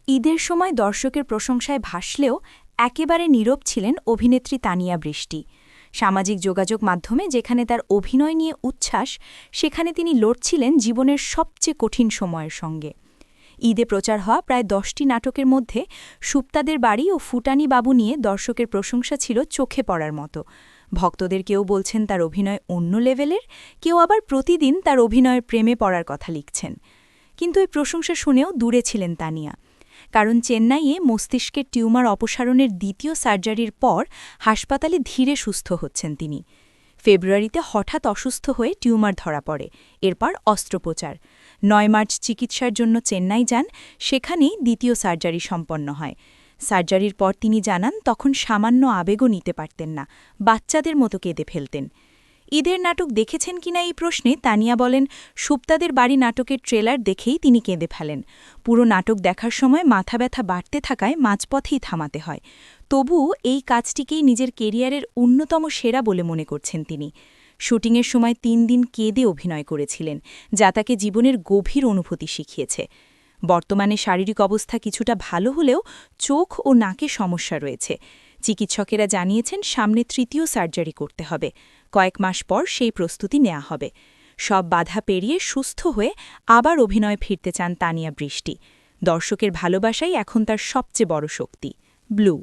ঈদের সময় দর্শকের প্রশংসায় ভাসলেও একেবারে নীরব ছিলেন অভিনেত্রী তানিয়া বৃষ্টি। সামাজিক যোগাযোগ মাধ্যমে যেখানে তার অভিনয় নিয়ে উচ্ছ্বাস, সেখানে তিনি লড়ছিলেন জীবনের সবচেয়ে কঠিন সময়ের সঙ্গে। ঈদে প্রচার হওয়া প্রায় 10টি নাটকের মধ্যে সুপ্তাদের বাড়ি ও ফুটানি বাবু নিয়ে দর্শকের প্রশংসা ছিল চোখে পড়ার মতো। ভক্তদের কেউ বলছেন তার অভিনয় অন্য লেভেলের, কেউ আবার প্রতিদিন তার অভিনয়ের প্রেমে পড়ার কথা লিখছেন। কিন্তু এই প্রশংসা শুনেও দূরে ছিলেন তানিয়া। কারণ চেন্নাইয়ে মস্তিষ্কের টিউমার অপসারণের দ্বিতীয় সার্জারির পর হাসপাতালে ধীরে সুস্থ হচ্ছেন তিনি। ফেব্রুয়ারিতে হঠাৎ অসুস্থ হয়ে টিউমার ধরা পড়ে, এরপর অস্ত্রোপচার। 9 মার্চ চিকিৎসার জন্য চেন্নাই যান, সেখানেই দ্বিতীয় সার্জারি সম্পন্ন হয়। সার্জারির পর তিনি জানান তখন সামান্য আবেগও নিতে পারতেন না, বাচ্চাদের মতো কেঁদে ফেলতেন। ঈদের নাটক দেখেছেন কিনা এই প্রশ্নে তানিয়া বলেন, সুপ্তাদের বাড়ি নাটকের ট্রেলার দেখেই তিনি কেঁদে ফেলেন। পুরো নাটক দেখার সময় মাথা ব্যথা বাড়তে থাকায় মাঝপথেই থামাতে হয়। তবুও এই কাজটিকেই নিজের কেরিয়ারের অন্যতম সেরা বলে মনে করছেন তিনি। শুটিংয়ের সময় 3 দিন কেঁদে অভিনয় করেছিলেন, যা তাকে জীবনের গভীর অনুভূতি শিখিয়েছে। বর্তমানে শারীরিক অবস্থা কিছুটা ভালো হলেও চোখ ও নাকে সমস্যা রয়েছে। চিকিৎসকেরা জানিয়েছেন সামনে তৃতীয় সার্জারি করতে হবে। কয়েক মাস পর সেই প্রস্তুতি নেওয়া হবে। সব বাধা পেরিয়ে সুস্থ হয়ে আবার অভিনয়ে ফিরতে চান তানিয়া বৃষ্টি। দর্শকের ভালোবাসাই এখন তার সবচেয়ে বড় শক্তি। ব্লু।